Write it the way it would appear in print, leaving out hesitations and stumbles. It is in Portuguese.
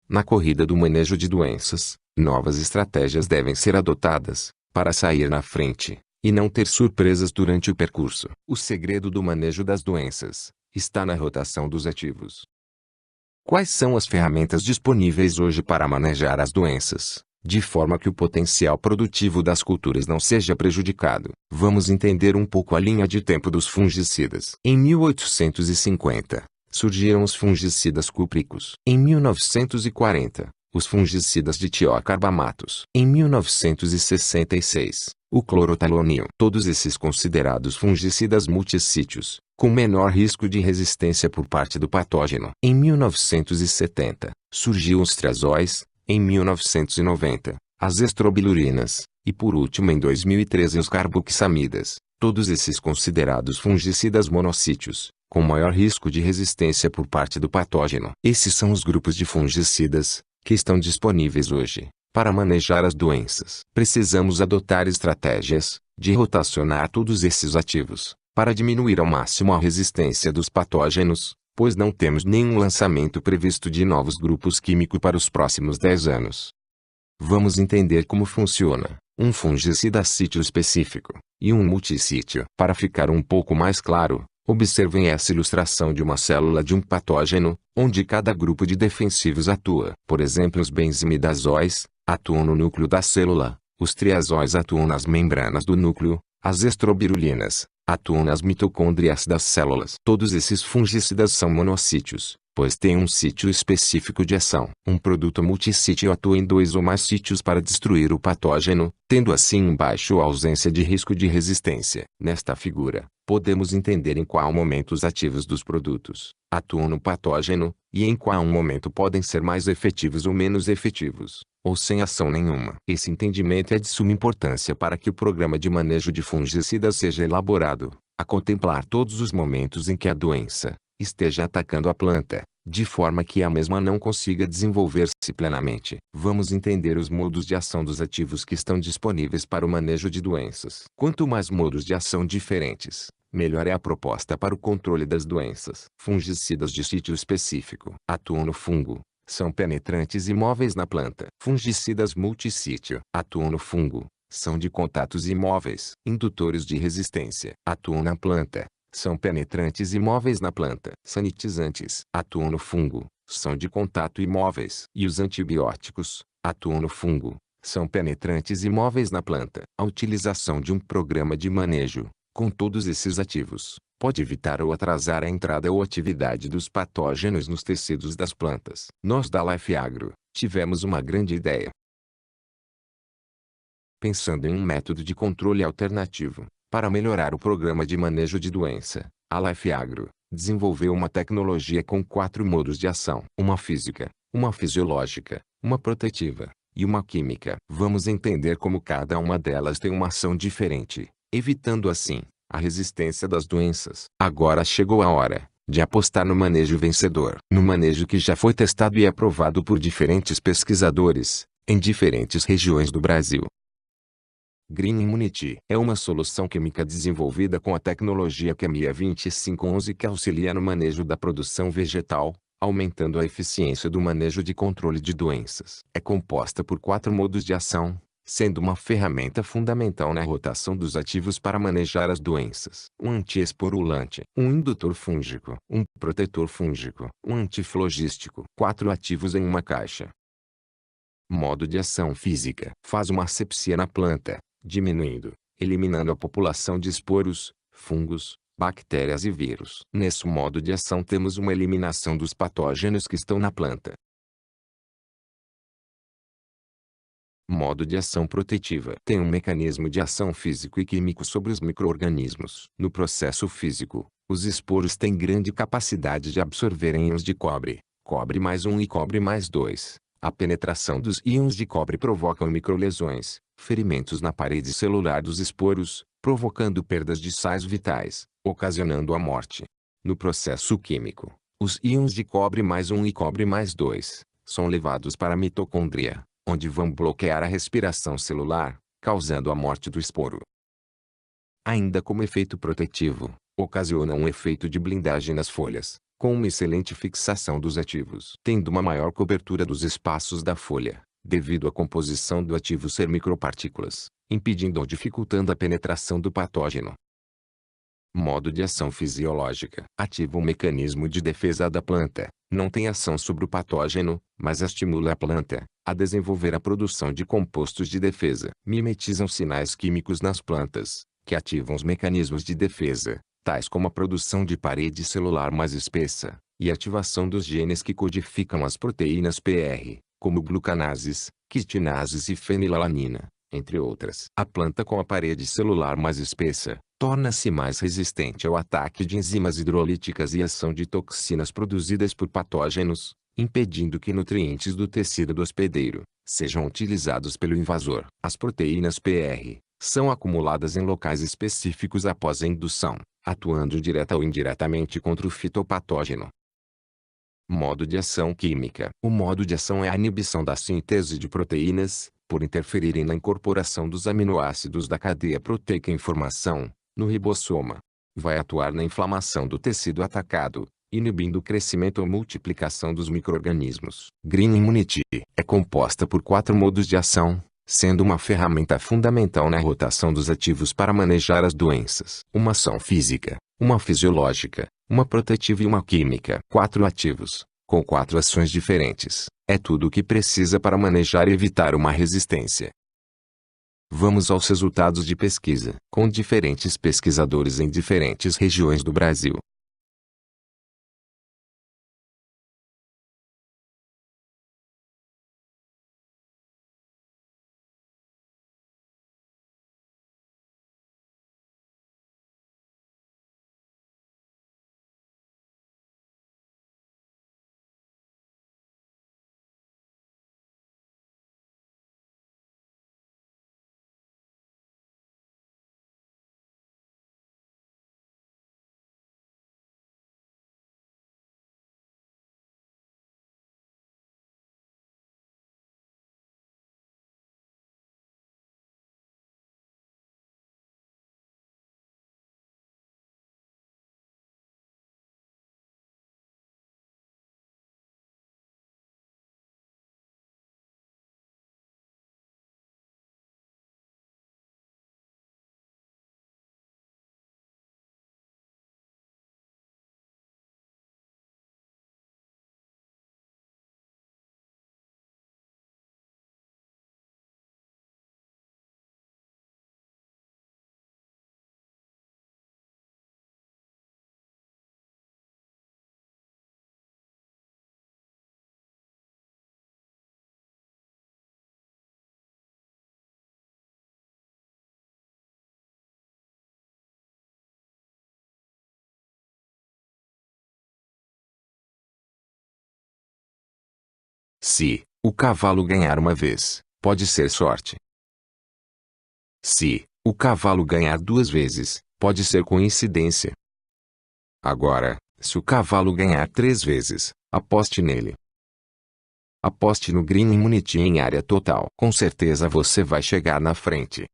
Na corrida do manejo de doenças, novas estratégias devem ser adotadas, para sair na frente, e não ter surpresas durante o percurso. O segredo do manejo das doenças está na rotação dos ativos. Quais são as ferramentas disponíveis hoje para manejar as doenças, de forma que o potencial produtivo das culturas não seja prejudicado? Vamos entender um pouco a linha de tempo dos fungicidas. Em 1850, surgiram os fungicidas cúpricos. Em 1940, os fungicidas de tiocarbamatos. Em 1966, o clorotalonil. Todos esses considerados fungicidas multissítios, com menor risco de resistência por parte do patógeno. Em 1970, surgiu os triazóis. Em 1990, as estrobilurinas, e por último em 2013 os carboxamidas. Todos esses considerados fungicidas monossítios, com maior risco de resistência por parte do patógeno. Esses são os grupos de fungicidas que estão disponíveis hoje para manejar as doenças. Precisamos adotar estratégias de rotacionar todos esses ativos para diminuir ao máximo a resistência dos patógenos, pois não temos nenhum lançamento previsto de novos grupos químicos para os próximos 10 anos. Vamos entender como funciona um fungicida sítio específico e um multissítio. Para ficar um pouco mais claro, observem essa ilustração de uma célula de um patógeno, onde cada grupo de defensivos atua. Por exemplo, os benzimidazóis atuam no núcleo da célula, os triazóis atuam nas membranas do núcleo, as estrobirulinas atuam nas mitocôndrias das células. Todos esses fungicidas são monossítios, pois têm um sítio específico de ação. Um produto multissítio atua em 2 ou mais sítios para destruir o patógeno, tendo assim baixa ou ausência de risco de resistência. Nesta figura, podemos entender em qual momento os ativos dos produtos atuam no patógeno, e em qual momento podem ser mais efetivos ou menos efetivos, ou sem ação nenhuma. Esse entendimento é de suma importância para que o programa de manejo de fungicidas seja elaborado, a contemplar todos os momentos em que a doença esteja atacando a planta, de forma que a mesma não consiga desenvolver-se plenamente. Vamos entender os modos de ação dos ativos que estão disponíveis para o manejo de doenças. Quanto mais modos de ação diferentes, melhor é a proposta para o controle das doenças. Fungicidas de sítio específico atuam no fungo, são penetrantes e móveis na planta. Fungicidas multissítio atuam no fungo, são de contatos imóveis. Indutores de resistência atuam na planta, são penetrantes e móveis na planta. Sanitizantes atuam no fungo, são de contato imóveis. E os antibióticos atuam no fungo, são penetrantes e móveis na planta. A utilização de um programa de manejo com todos esses ativos pode evitar ou atrasar a entrada ou atividade dos patógenos nos tecidos das plantas. Nós da Life Agro tivemos uma grande ideia. Pensando em um método de controle alternativo para melhorar o programa de manejo de doença, a Life Agro desenvolveu uma tecnologia com 4 modos de ação: uma física, uma fisiológica, uma protetiva e uma química. Vamos entender como cada uma delas tem uma ação diferente, evitando assim a resistência das doenças. Agora chegou a hora de apostar no manejo vencedor. No manejo que já foi testado e aprovado por diferentes pesquisadores em diferentes regiões do Brasil. Green Immunity é uma solução química desenvolvida com a tecnologia QMIA 2511 que auxilia no manejo da produção vegetal, aumentando a eficiência do manejo de controle de doenças. É composta por 4 modos de ação, sendo uma ferramenta fundamental na rotação dos ativos para manejar as doenças: um antiesporulante, um indutor fúngico, um protetor fúngico, um antiflogístico. 4 ativos em uma caixa. Modo de ação física: faz uma asepsia na planta, diminuindo, eliminando a população de esporos, fungos, bactérias e vírus. Nesse modo de ação temos uma eliminação dos patógenos que estão na planta. Modo de ação protetiva: tem um mecanismo de ação físico e químico sobre os micro-organismos. No processo físico, os esporos têm grande capacidade de absorver íons de cobre, cobre mais 1 e cobre mais 2. A penetração dos íons de cobre provoca microlesões, ferimentos na parede celular dos esporos, provocando perdas de sais vitais, ocasionando a morte. No processo químico, os íons de cobre mais 1 e cobre mais 2 são levados para a mitocôndria, onde vão bloquear a respiração celular, causando a morte do esporo. Ainda como efeito protetivo, ocasiona um efeito de blindagem nas folhas, com uma excelente fixação dos ativos, tendo uma maior cobertura dos espaços da folha, devido à composição do ativo ser micropartículas, impedindo ou dificultando a penetração do patógeno. Modo de ação fisiológica. Ativa o mecanismo de defesa da planta. Não tem ação sobre o patógeno, mas estimula a planta a desenvolver a produção de compostos de defesa. Mimetizam sinais químicos nas plantas, que ativam os mecanismos de defesa, tais como a produção de parede celular mais espessa, e ativação dos genes que codificam as proteínas PR, como glucanases, quitinases e fenilalanina, entre outras. A planta com a parede celular mais espessa torna-se mais resistente ao ataque de enzimas hidrolíticas e ação de toxinas produzidas por patógenos, impedindo que nutrientes do tecido do hospedeiro sejam utilizados pelo invasor. As proteínas PR são acumuladas em locais específicos após a indução, atuando direta ou indiretamente contra o fitopatógeno. Modo de ação química. O modo de ação é a inibição da síntese de proteínas, por interferirem na incorporação dos aminoácidos da cadeia proteica em formação, no ribossoma. Vai atuar na inflamação do tecido atacado, inibindo o crescimento ou multiplicação dos micro-organismos. Green Immunity é composta por 4 modos de ação, sendo uma ferramenta fundamental na rotação dos ativos para manejar as doenças. Uma ação física, uma fisiológica, uma protetiva e uma química. 4 ativos, com 4 ações diferentes, é tudo o que precisa para manejar e evitar uma resistência. Vamos aos resultados de pesquisa, com diferentes pesquisadores em diferentes regiões do Brasil. Se o cavalo ganhar uma vez, pode ser sorte. Se o cavalo ganhar 2 vezes, pode ser coincidência. Agora, se o cavalo ganhar 3 vezes, aposte nele. Aposte no Green Immunity em área total. Com certeza você vai chegar na frente.